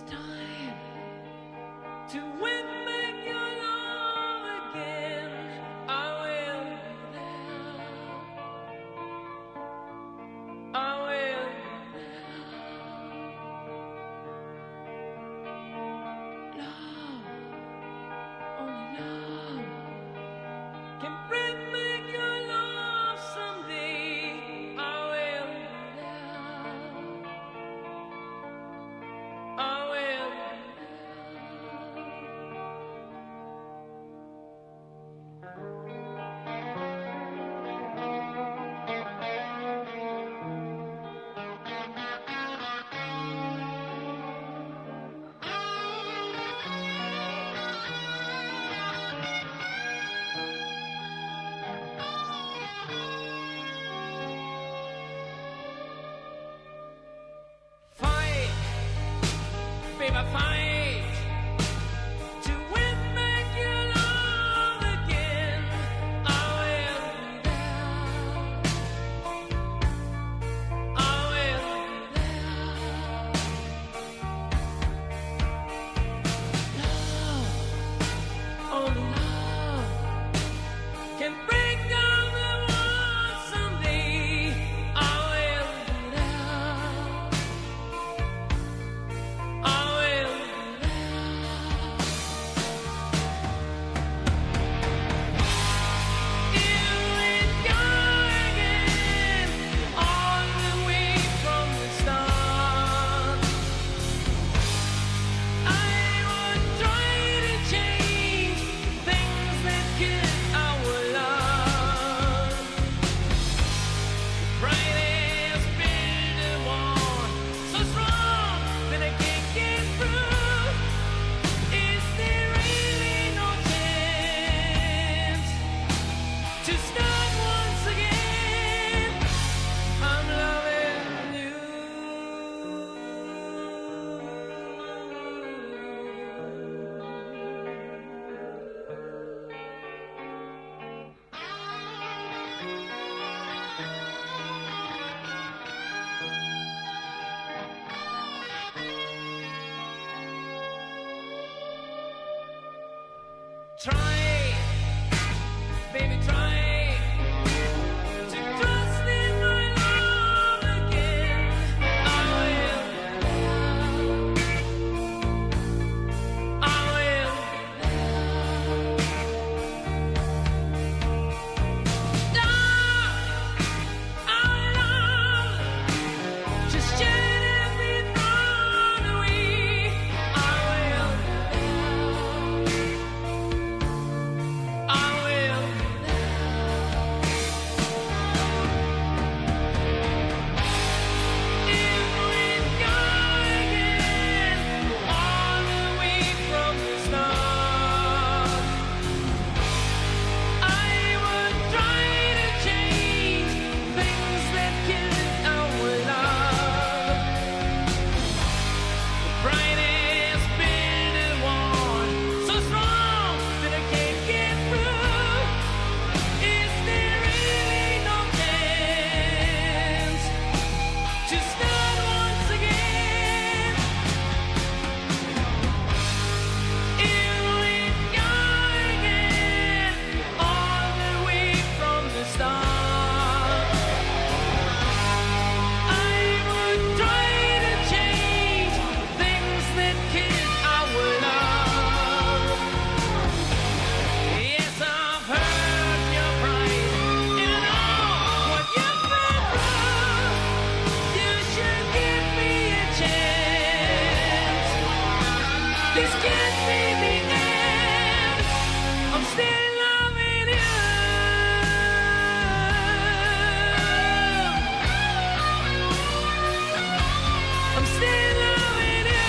time to win back your love again. I will be there. I will be there. Love, only love can bring back your love someday. I will be there. I will be fight, baby, fight to win back your love again. I will be there. I will be there. Love, only love can break down the walls someday. I will be there. I will be there. Here we go again, all the way from the start. I would try to change things that kill our love. Pride has built a wall so strong that I can't get through. Is there really no chance to start once again? I'm loving you. Try, baby, try to trust in my love again. I will be there. I will be there. Love, our love, just let me run away. I will be there. I will be there. If we go again, all the way from the start, I would try to change things that kill our love. Pride has built a wall so strong that I can't get through. Is there really no chance to start once again? Here we go again, all the way from the start. I would try to change things that kill our love. Yes, I've heard your pride, and I know what you've been through. You should give me a chance. This can't be the end. I'm still loving you. I'm still loving you.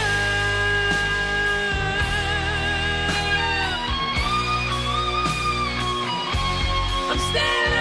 I'm still